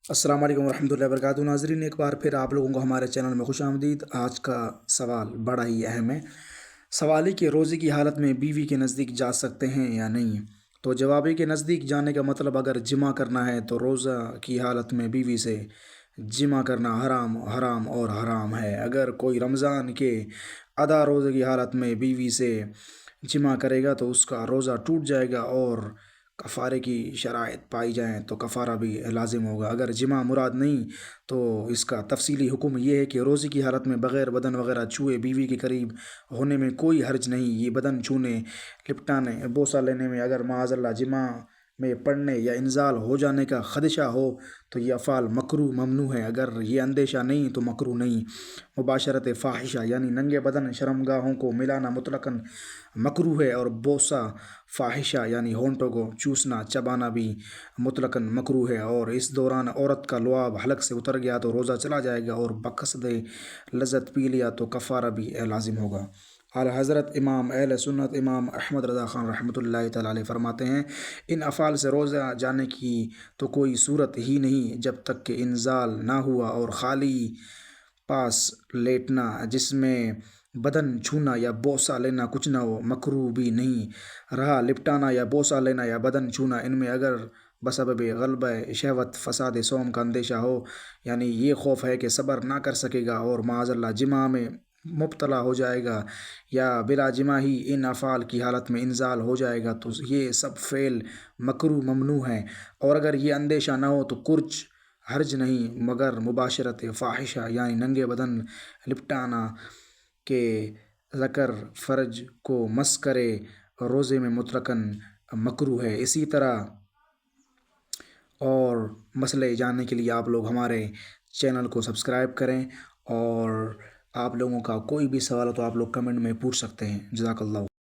السلام علیکم ورحمۃ اللہ وبرکاتہ ناظرین، ایک بار پھر آپ لوگوں کو ہمارے چینل میں خوش آمدید۔ آج کا سوال بڑا ہی اہم ہے۔ سوال ہے کہ روزے کی حالت میں بیوی کے نزدیک جا سکتے ہیں یا نہیں؟ تو جواب ہے کہ نزدیک جانے کا مطلب اگر جمع کرنا ہے تو روزہ کی حالت میں بیوی سے جمع کرنا حرام حرام اور حرام ہے۔ اگر کوئی رمضان کے ادا روزے کی حالت میں بیوی سے جمع کرے گا تو اس کا روزہ ٹوٹ جائے گا، اور کفارے کی شرائط پائی جائیں تو کفارہ بھی لازم ہوگا۔ اگر جمع مراد نہیں تو اس کا تفصیلی حکم یہ ہے کہ روزے کی حالت میں بغیر بدن وغیرہ چھوئے بیوی کے قریب ہونے میں کوئی حرج نہیں۔ یہ بدن چھونے، لپٹانے، بوسہ لینے میں اگر معاذ اللہ جمع میں پڑنے یا انزال ہو جانے کا خدشہ ہو تو یہ افعال مکروہ ممنوع ہے۔ اگر یہ اندیشہ نہیں تو مکروہ نہیں۔ مباشرت فاحشہ یعنی ننگے بدن شرمگاہوں کو ملانا مطلقاً مکروہ ہے، اور بوسہ فاحشہ یعنی ہونٹوں کو چوسنا چبانا بھی مطلقاً مکروہ ہے، اور اس دوران عورت کا لعاب حلق سے اتر گیا تو روزہ چلا جائے گا، اور بقصد لذت پی لیا تو کفارہ بھی لازم ہوگا۔ اعلیٰ حضرت امام اہل سنت امام احمد رضا خان رحمۃ اللہ تعالیٰ علیہ فرماتے ہیں، ان افعال سے روزہ جانے کی تو کوئی صورت ہی نہیں جب تک کہ انزال نہ ہوا، اور خالی پاس لیٹنا جس میں بدن چھونا یا بوسہ لینا کچھ نہ ہو مکروہ بھی نہیں رہا۔ لپٹانا یا بوسہ لینا یا بدن چھونا، ان میں اگر بسبب غلبہ شہوت فساد صوم کا اندیشہ ہو، یعنی یہ خوف ہے کہ صبر نہ کر سکے گا اور معاذ اللہ جمع میں مبتلا ہو جائے گا، یا بلا جمع ہی ان افعال کی حالت میں انزال ہو جائے گا، تو یہ سب فعل مکروہ ممنوع ہیں۔ اور اگر یہ اندیشہ نہ ہو تو کچھ حرج نہیں، مگر مباشرت فاحشہ یعنی ننگے بدن لپٹانا کہ ذکر فرج کو مس کرے روزے میں مطلقاً مکروہ ہے۔ اسی طرح اور مسئلے جاننے کے لیے آپ لوگ ہمارے چینل کو سبسکرائب کریں، اور آپ لوگوں کا کوئی بھی سوال ہو تو آپ لوگ کمنٹ میں پوچھ سکتے ہیں۔ جزاک اللہ۔